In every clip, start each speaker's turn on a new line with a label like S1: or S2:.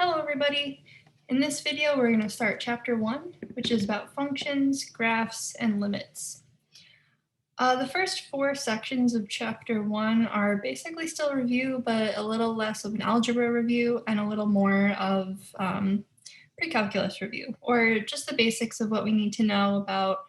S1: Hello everybody! In this video we're going to start chapter 1, which is about functions, graphs, and limits. The first 4 sections of chapter 1 are basically still review, but a little less of an algebra review and a little more of pre-calculus review, or just the basics of what we need to know about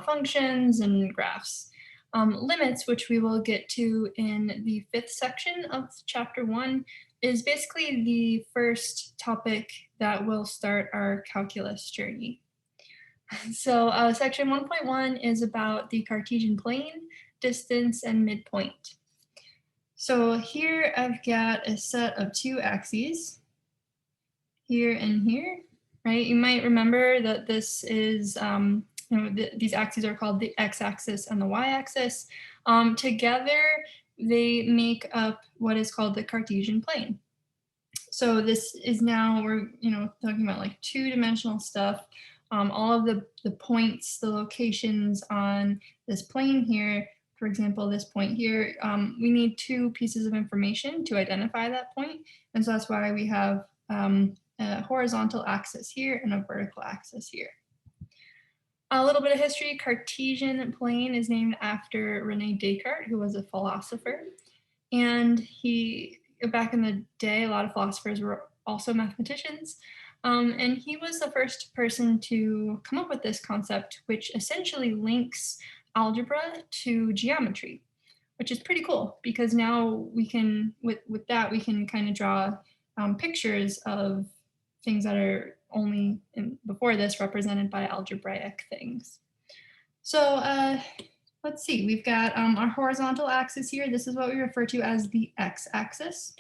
S1: functions and graphs. Limits, which we will get to in the 5th section of chapter 1, is basically the first topic that will start our calculus journey. So section 1.1 is about the Cartesian plane, distance, and midpoint. So here I've got a set of 2 axes, here and here, right? You might remember that this is, these axes are called the x-axis and the y-axis. Together, they make up what is called the Cartesian plane. So this is now, we're talking about like 2-dimensional stuff. All of the points, the locations on this plane here, for example, this point here, we need 2 pieces of information to identify that point. And so that's why we have a horizontal axis here and a vertical axis here. A little bit of history: Cartesian plane is named after Rene Descartes, who was a philosopher. And he, back in the day, a lot of philosophers were also mathematicians. And he was the first person to come up with this concept, which essentially links algebra to geometry, which is pretty cool because now we can, with that, we can kind of draw pictures of things that are only before this represented by algebraic things. So let's see, we've got our horizontal axis here. This is what we refer to as the x-axis.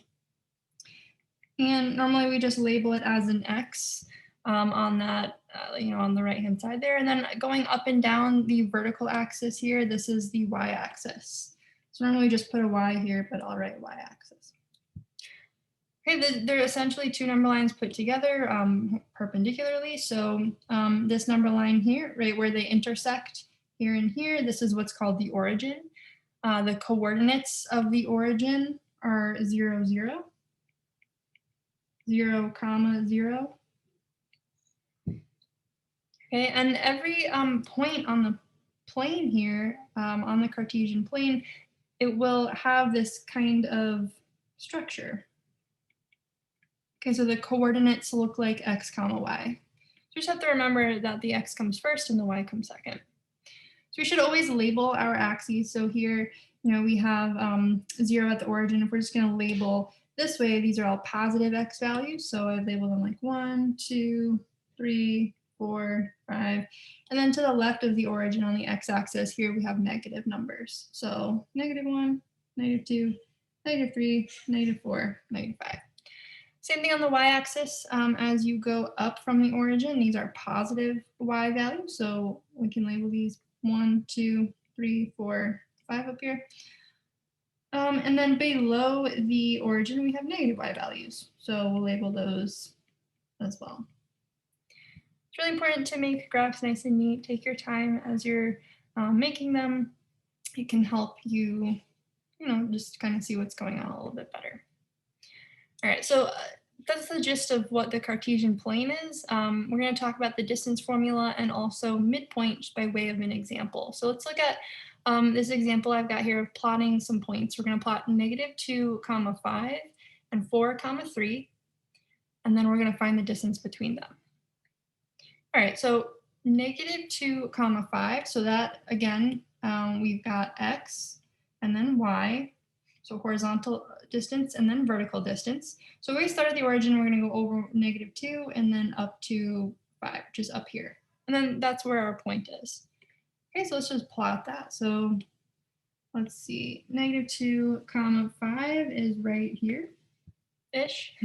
S1: And normally we just label it as an x on that, on the right-hand side there. And then going up and down the vertical axis here, this is the y-axis. So normally we just put a y here, but I'll write y-axis. Okay, they're essentially 2 number lines put together perpendicularly. So this number line here, right where they intersect here and here, this is what's called the origin. The coordinates of the origin are 0, 0, 0, comma, 0. Okay, and every point on the plane here, on the Cartesian plane, it will have this kind of structure. Okay, so the coordinates look like x comma y. So you just have to remember that the x comes first and the y comes second. So we should always label our axes. So here, we have 0 at the origin. If we're just going to label this way, these are all positive x values. So I've labeled them like 1, 2, 3, 4, 5. And then to the left of the origin on the x-axis, here we have negative numbers. So -1, -2, -3, -4, -5. Same thing on the y-axis. As you go up from the origin, these are positive y values. So we can label these 1, 2, 3, 4, 5 up here. And then below the origin, we have negative y values. So we'll label those as well. It's really important to make graphs nice and neat. Take your time as you're making them. It can help you, just kind of see what's going on a little bit better. All right, so that's the gist of what the Cartesian plane is. We're going to talk about the distance formula and also midpoint just by way of an example. So let's look at this example I've got here of plotting some points. We're going to plot -2, 5 and 4, 3, and then we're going to find the distance between them. All right, so -2, 5, so that again, we've got x and then y. So horizontal distance and then vertical distance. So we start at the origin, we're going to go over -2 and then up to 5, which is up here. And then that's where our point is. Okay, so let's just plot that. So let's see, -2, 5 is right here-ish.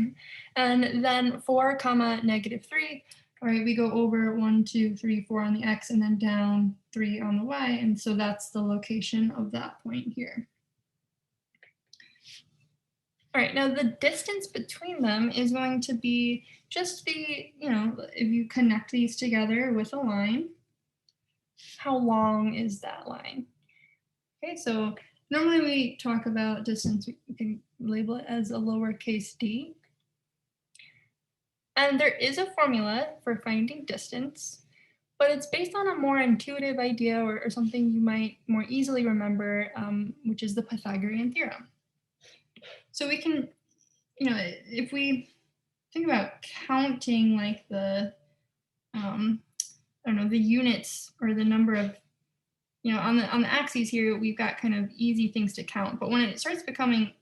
S1: And then 4, -3. All right, we go over 1, 2, 3, 4 on the x and then down 3 on the y. And so that's the location of that point here. All right, now the distance between them is going to be just the, if you connect these together with a line, how long is that line? Okay, so normally we talk about distance, we can label it as a lowercase d. And there is a formula for finding distance, but it's based on a more intuitive idea or something you might more easily remember, which is the Pythagorean theorem. So we can, if we think about counting like the, I don't know, the units or the number of, on the axes here, we've got kind of easy things to count. But when it starts becoming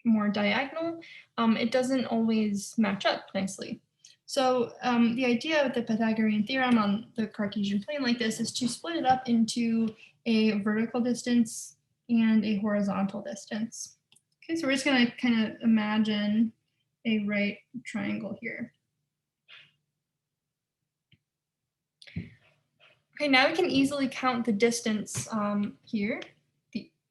S1: more diagonal, it doesn't always match up nicely. So the idea with the Pythagorean theorem on the Cartesian plane like this is to split it up into a vertical distance and a horizontal distance. Okay, so we're just going to kind of imagine a right triangle here. Okay, now we can easily count the distance here.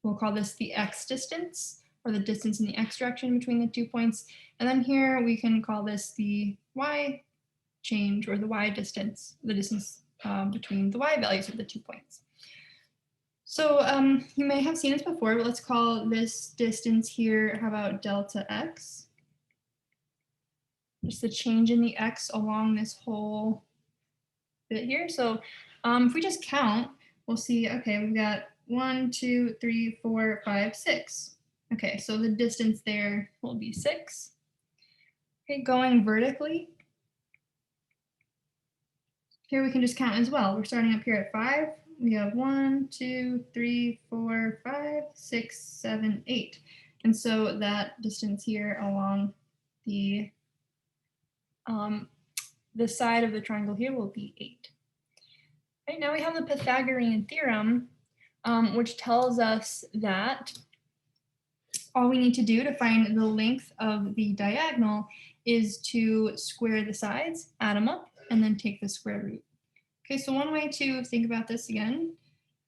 S1: We'll call this the x distance, or the distance in the x direction between the 2 points. And then here we can call this the y change, or the y distance, the distance between the y values of the 2 points. So you may have seen this before, but let's call this distance here, how about delta x? Just the change in the x along this whole bit here. So if we just count, we'll see, okay, we've got 1, 2, 3, 4, 5, 6. Okay, so the distance there will be 6. Okay, going vertically, here we can just count as well. We're starting up here at 5. We have 1, 2, 3, 4, 5, 6, 7, 8. And so that distance here along the side of the triangle here will be 8. Right, now we have the Pythagorean theorem, which tells us that all we need to do to find the length of the diagonal is to square the sides, add them up, and then take the square root. Okay, so one way to think about this again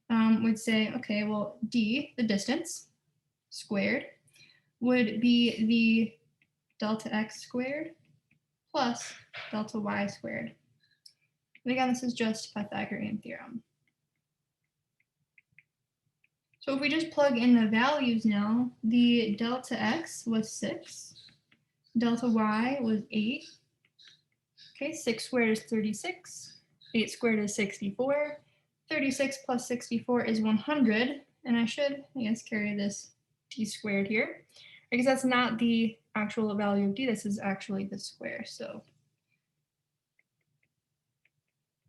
S1: would say, okay, well, d, the distance, squared, would be the delta x squared plus delta y squared. And again, this is just Pythagorean theorem. So if we just plug in the values now, the delta x was 6, delta y was 8. Okay, 6 squared is 36, 8 squared is 64, 36 plus 64 is 100, and I should, I guess, carry this d squared here, because that's not the actual value of d, this is actually the square, so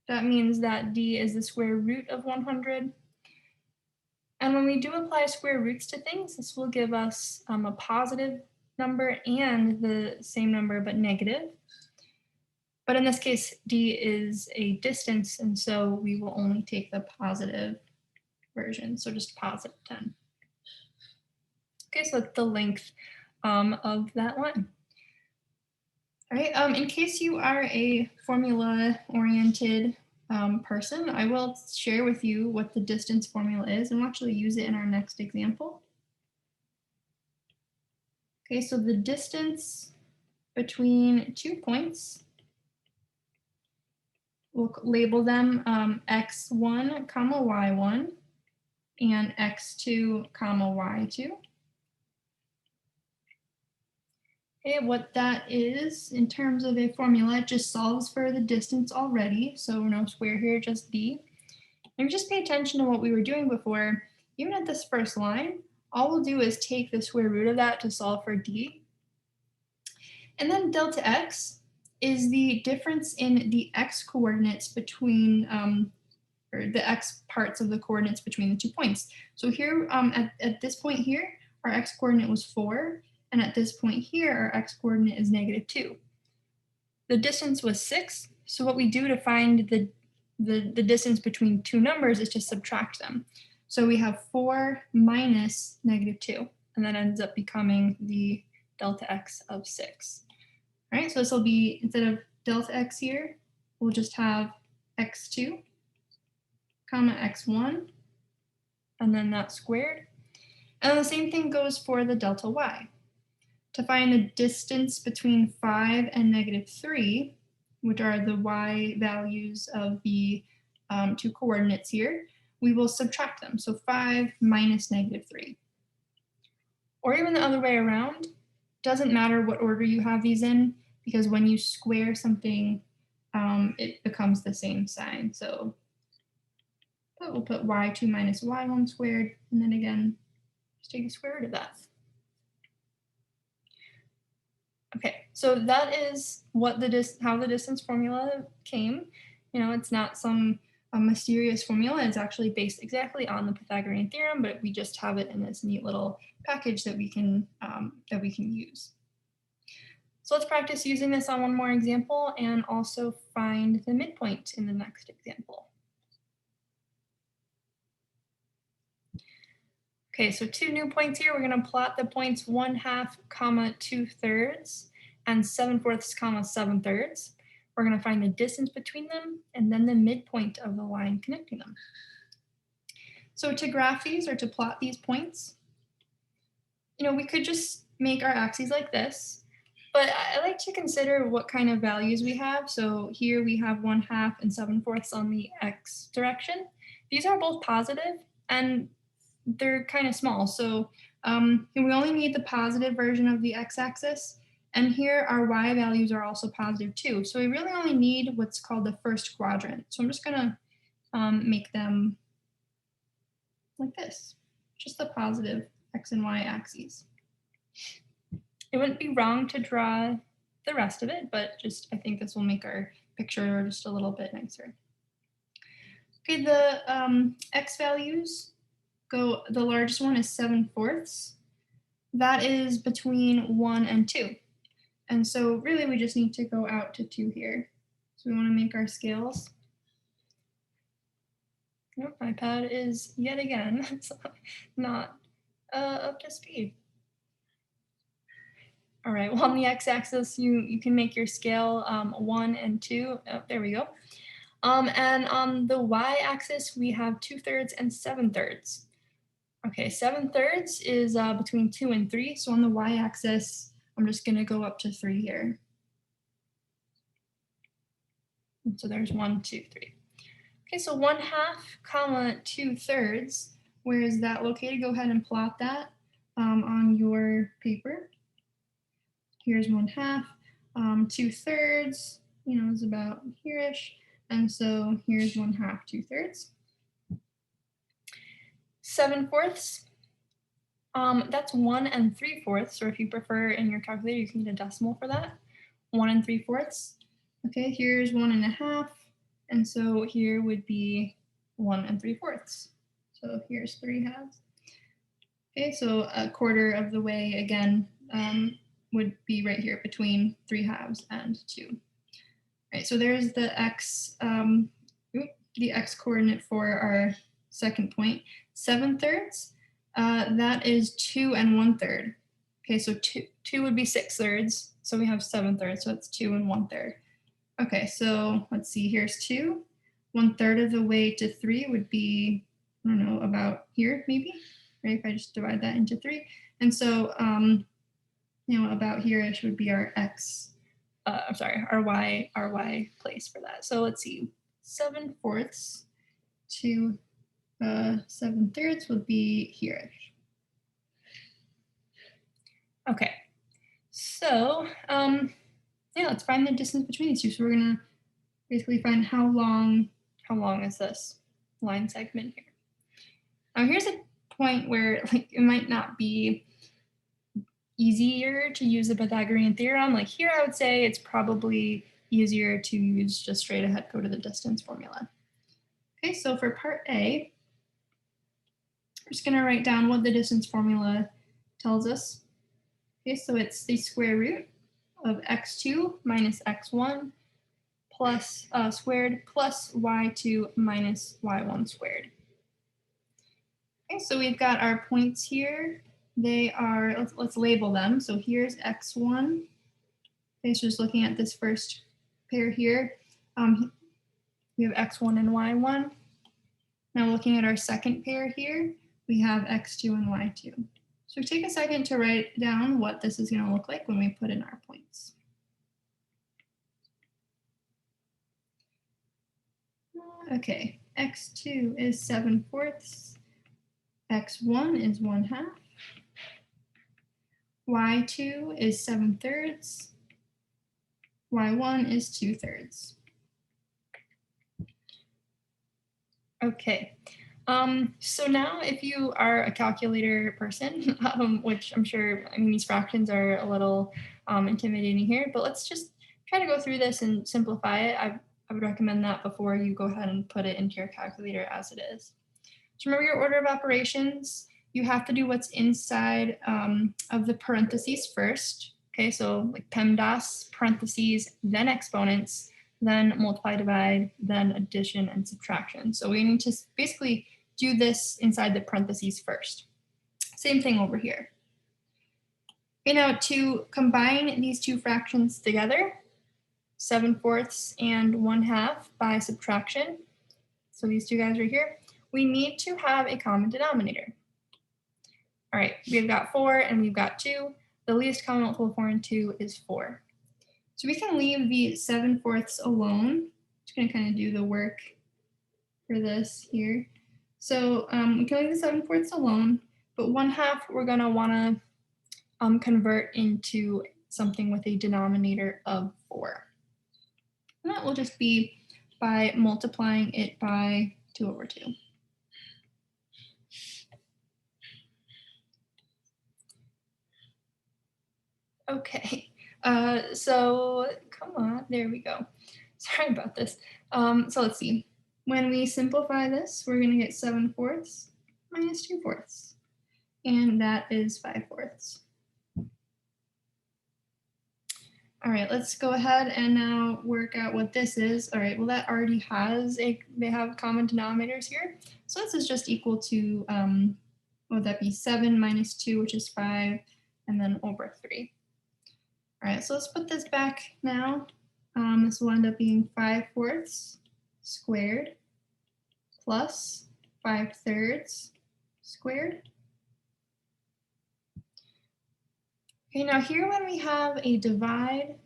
S1: that means that d is the square root of 100. And when we do apply square roots to things, this will give us a positive number and the same number but negative. But in this case, d is a distance, and so we will only take the positive version, so just positive 10. Okay, so that's the length of that line. All right, in case you are a formula-oriented person, I will share with you what the distance formula is, and we'll actually use it in our next example. Okay, so the distance between 2 points, we'll label them x1, comma y1, and x2, comma y2. Okay, what that is in terms of a formula, it just solves for the distance already, so no square here, just d. And just pay attention to what we were doing before. Even at this first line, all we'll do is take the square root of that to solve for d. And then delta x is the difference in the x coordinates between, or the x parts of the coordinates between the 2 points. So here, at this point here, our x coordinate was 4. And at this point here, our x coordinate is -2. The distance was 6, so what we do to find the distance between two numbers is to subtract them. So we have 4 minus -2, and that ends up becoming the delta x of 6. All right, so this will be, instead of delta x here, we'll just have x2, comma x1, and then that squared. And the same thing goes for the delta y. To find the distance between 5 and -3, which are the y values of the 2 coordinates here, we will subtract them. So 5 minus -3. Or even the other way around, doesn't matter what order you have these in. because when you square something, it becomes the same sign. So we'll put y2 minus y1 squared, and then again, just take the square root of that. Okay, so that is what how the distance formula came. It's not some mysterious formula. It's actually based exactly on the Pythagorean theorem, but we just have it in this neat little package that we can use. So let's practice using this on one more example and also find the midpoint in the next example. Okay, so 2 new points here. We're going to plot the points 1/2, 2/3, and 7/4, 7/3. We're going to find the distance between them and then the midpoint of the line connecting them. So to graph these or to plot these points, we could just make our axes like this, but I like to consider what kind of values we have. So here we have 1/2 and 7/4 on the x direction. These are both positive and they're kind of small. So we only need the positive version of the x-axis. And here our y values are also positive too. So we really only need what's called the first quadrant. So I'm just going to make them like this, just the positive x and y axes. It wouldn't be wrong to draw the rest of it, but I think this will make our picture just a little bit nicer. Okay, the x values the largest one is 7/4. That is between 1 and 2. And so really we just need to go out to 2 here. So we want to make our scales. Nope, my pad is yet again not up to speed. All right, well on the x-axis you can make your scale 1 and 2. Oh, there we go. And on the y-axis we have 2/3 and 7/3. Okay, 7/3 is between 2 and 3. So on the y-axis, I'm just going to go up to 3 here. And so there's 1, 2, 3. Okay, so 1/2, 2/3. Where is that located? Go ahead and plot that on your paper. Here's 1/2. 2/3, is about here-ish. And so here's 1/2, 2/3. 7/4, that's 1 3/4. Or if you prefer in your calculator, you can get a decimal for that. 1 3/4. Okay, here's 1.5, and so here would be 1 3/4. So here's 3/2. Okay, so 1/4 of the way again would be right here between 3/2 and 2. All right, so there's the x coordinate for our second point. 7/3, that is 2 1/3. Okay, so 2 would be 6/3, so we have 7/3, so it's 2 1/3. Okay, so let's see, here's 2. 1/3 of the way to 3 would be, I don't know, about here maybe, right? If I just divide that into 3. And so, about here-ish would be our x, our y place for that. So let's see, 7/4 to 7/3 would be here-ish. Okay, so let's find the distance between these two. So we're gonna basically find how long is this line segment here. Now here's a point where it might not be easier to use the Pythagorean theorem. Like here I would say it's probably easier to use just straight ahead go to the distance formula. Okay, so for part A, I'm just going to write down what the distance formula tells us. Okay, so it's the square root of x2 minus x1 plus squared plus y2 minus y1 squared. Okay, so we've got our points here. They are, let's label them. So here's x1. Okay, so just looking at this first pair here, we have x1 and y1. Now looking at our second pair here, we have x2 and y2. So take a second to write down what this is going to look like when we put in our points. Okay, x2 is 7/4, x1 is 1/2, y2 is 7/3, y1 is 2/3. Okay, so now if you are a calculator person, which I'm sure, I mean, these fractions are a little intimidating here, but let's just try to go through this and simplify it. I would recommend that before you go ahead and put it into your calculator as it is. So remember your order of operations. You have to do what's inside of the parentheses first. Okay, so like PEMDAS, parentheses, then exponents, then multiply, divide, then addition and subtraction. So we need to basically do this inside the parentheses first. Same thing over here. Okay, now to combine these two fractions together, 7/4 and 1/2 by subtraction, so these two guys right here, we need to have a common denominator. All right, we've got 4 and we've got 2. The least common multiple of 4 and 2 is 4. So we can leave the 7/4 alone. Just gonna kind of do the work for this here. So we can leave the 7/4 alone, but 1/2 we're gonna wanna convert into something with a denominator of 4. And that will just be by multiplying it by 2/2. Okay, so come on, there we go. Sorry about this. So let's see. When we simplify this, we're going to get 7/4 minus 2/4, and that is 5/4. All right, let's go ahead and now work out what this is. All right, well, that already has they have common denominators here. So this is just equal to, what would that be, 7 minus 2, which is 5, and then over 3. All right, so let's put this back now. This will end up being 5/4 squared plus 5/3 squared. Okay, now here when we have a divide,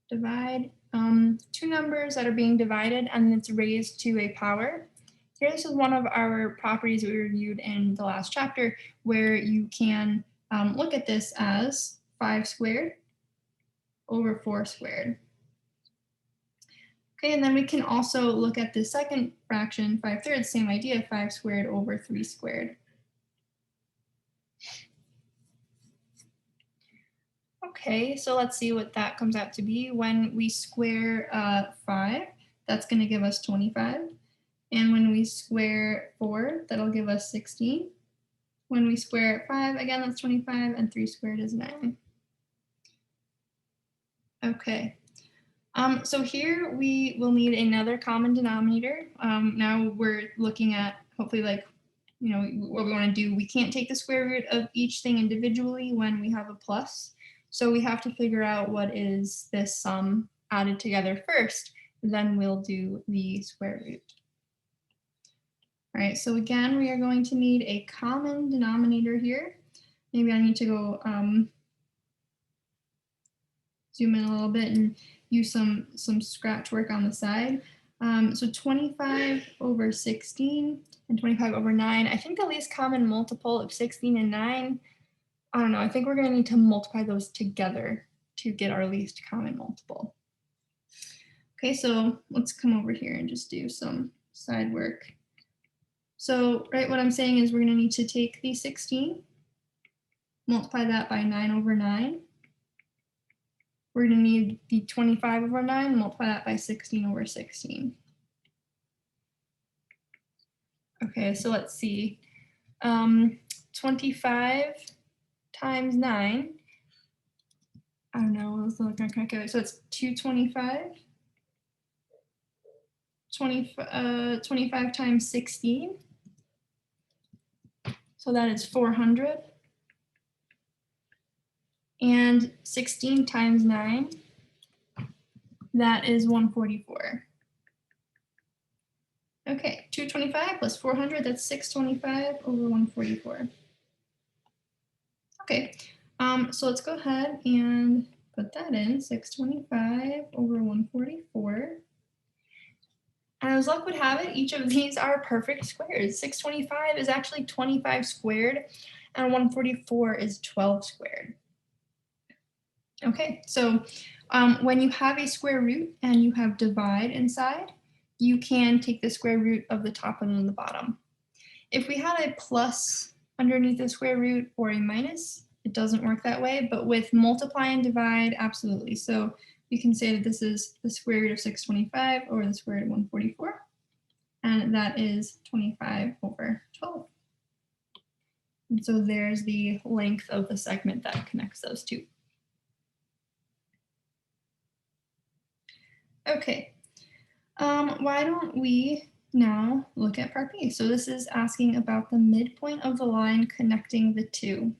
S1: two numbers that are being divided and it's raised to a power. Here, this is one of our properties that we reviewed in the last chapter where you can look at this as 5 squared over 4 squared. Okay, and then we can also look at the second fraction, 5/3, same idea, 5 squared over 3 squared. Okay, so let's see what that comes out to be. When we square 5, that's going to give us 25. And when we square 4, that'll give us 16. When we square 5, again, that's 25, and 3 squared is 9. Okay. So here we will need another common denominator. Now we're looking at hopefully like, you know, what we want to do. We can't take the square root of each thing individually when we have a plus. So we have to figure out what is this sum added together first, then we'll do the square root. All right, so again, we are going to need a common denominator here. Maybe I need to go zoom in a little bit and use some scratch work on the side. So 25 over 16 and 25 over 9. I think the least common multiple of 16 and 9, I don't know, I think we're going to need to multiply those together to get our least common multiple. Okay, so let's come over here and just do some side work. So, right, what I'm saying is we're going to need to take the 16, multiply that by 9 over 9. We're going to need the 25 over 9, multiply that by 16 over 16. Okay, so let's see. 25 times 9, I don't know, let's look at calculator. So it's 225. 25 times 16. So that is 400. And 16 times 9, that is 144. Okay, 225 plus 400, that's 625 over 144. Okay, so let's go ahead and put that in, 625 over 144. And as luck would have it, each of these are perfect squares. 625 is actually 25 squared, and 144 is 12 squared. Okay, so When you have a square root and you have divide inside, you can take the square root of the top and then the bottom. If we had a plus underneath the square root or a minus, it doesn't work that way, but with multiply and divide, absolutely. So we can say that this is the square root of 625 over the square root of 144, and that is 25 over 12. And so there's the length of the segment that connects those two. Okay, why don't we now look at part B? So this is asking about the midpoint of the line connecting the two.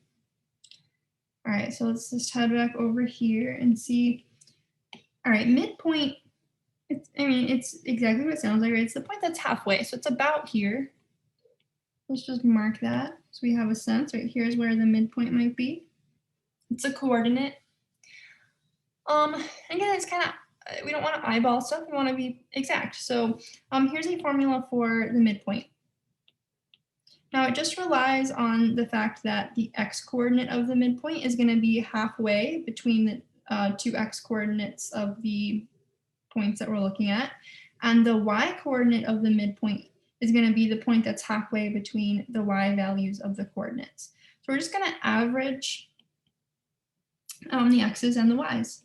S1: All right, so let's just head back over here and see. All right, midpoint, it's exactly what it sounds like, right? It's the point that's halfway, so it's about here. Let's just mark that so we have a sense, right? Here's where the midpoint might be. It's a coordinate. Again, it's kind of, we don't want to eyeball stuff, we want to be exact. So here's a formula for the midpoint. Now it just relies on the fact that the x coordinate of the midpoint is going to be halfway between the two x coordinates of the points that we're looking at, and the y coordinate of the midpoint is going to be the point that's halfway between the y values of the coordinates. So we're just going to average the x's and the y's.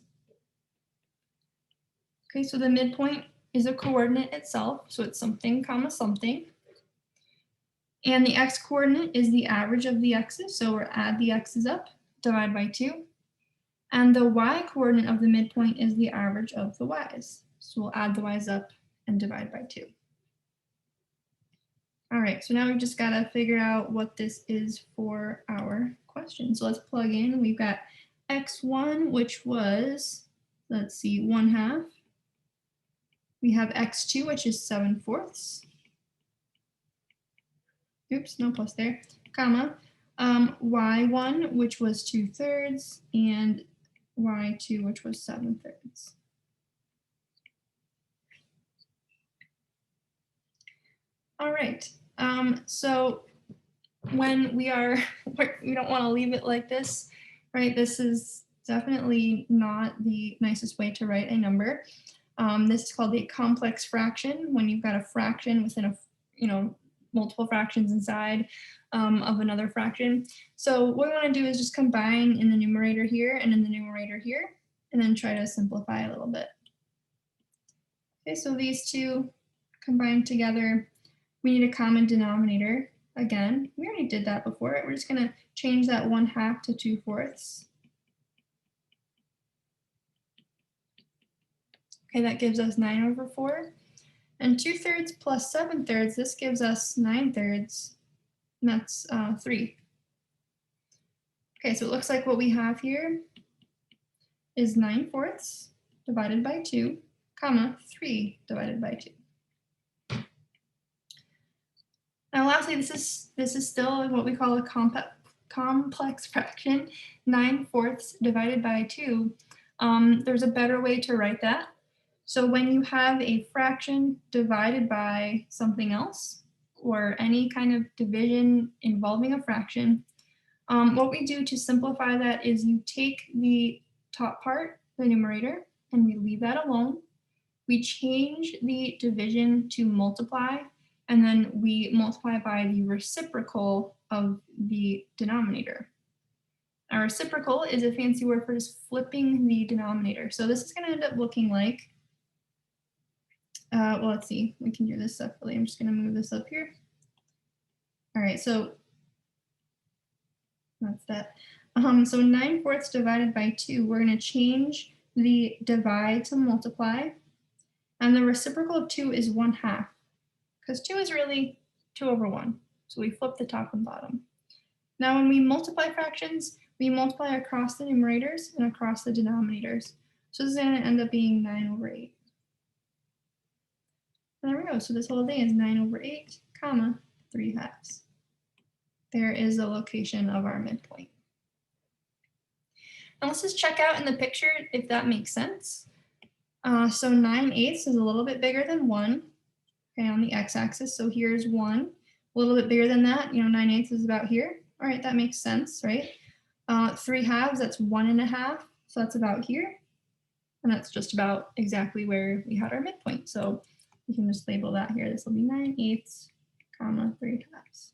S1: Okay, so the midpoint is a coordinate itself, so it's something comma something. And the x coordinate is the average of the x's, so we'll add the x's up, divide by 2. And the y coordinate of the midpoint is the average of the y's. So we'll add the y's up and divide by 2. All right, so now we've just got to figure out what this is for our question. So let's plug in. We've got x1, which was, let's see, 1/2. We have x2, which is 7/4. Oops, no plus there, comma. Y1, which was 2/3, and y2, which was 7/3. All right, so when we don't want to leave it like this, right? This is definitely not the nicest way to write a number. This is called a complex fraction, when you've got a fraction within a, multiple fractions inside of another fraction. So what we want to do is just combine in the numerator here and in the numerator here, and then try to simplify a little bit. Okay, so these two combined together, we need a common denominator. Again, we already did that before. We're just going to change that 1/2 to 2/4. Okay, that gives us 9/4. And 2/3 plus 7/3, this gives us 9/3, and that's 3. Okay, so it looks like what we have here is 9/4 divided by 2, comma, 3 divided by 2. Now lastly, this is still what we call a complex fraction, 9/4 divided by 2. There's a better way to write that. So when you have a fraction divided by something else, or any kind of division involving a fraction, what we do to simplify that is you take the top part, the numerator, and we leave that alone. We change the division to multiply, and then we multiply by the reciprocal of the denominator. Our reciprocal is a fancy word for just flipping the denominator. So this is going to end up looking like, well, let's see, we can do this separately. I'm just going to move this up here. All right, so that's that. So 9/4 divided by 2, we're going to change the divide to multiply, and the reciprocal of 2 is 1/2, because 2 is really 2/1. So we flip the top and bottom. Now when we multiply fractions, we multiply across the numerators and across the denominators. So this is going to end up being 9/8. There we go. So this whole thing is 9/8, comma, 3/2. There is the location of our midpoint. Now let's just check out in the picture if that makes sense. So 9/8 is a little bit bigger than 1, okay, on the x-axis. So here's 1, a little bit bigger than that. 9/8 is about here. All right, that makes sense, right? 3/2, that's 1 1/2, so that's about here. And that's just about exactly where we had our midpoint. So we can just label that here. This will be 9/8, comma, 3 times.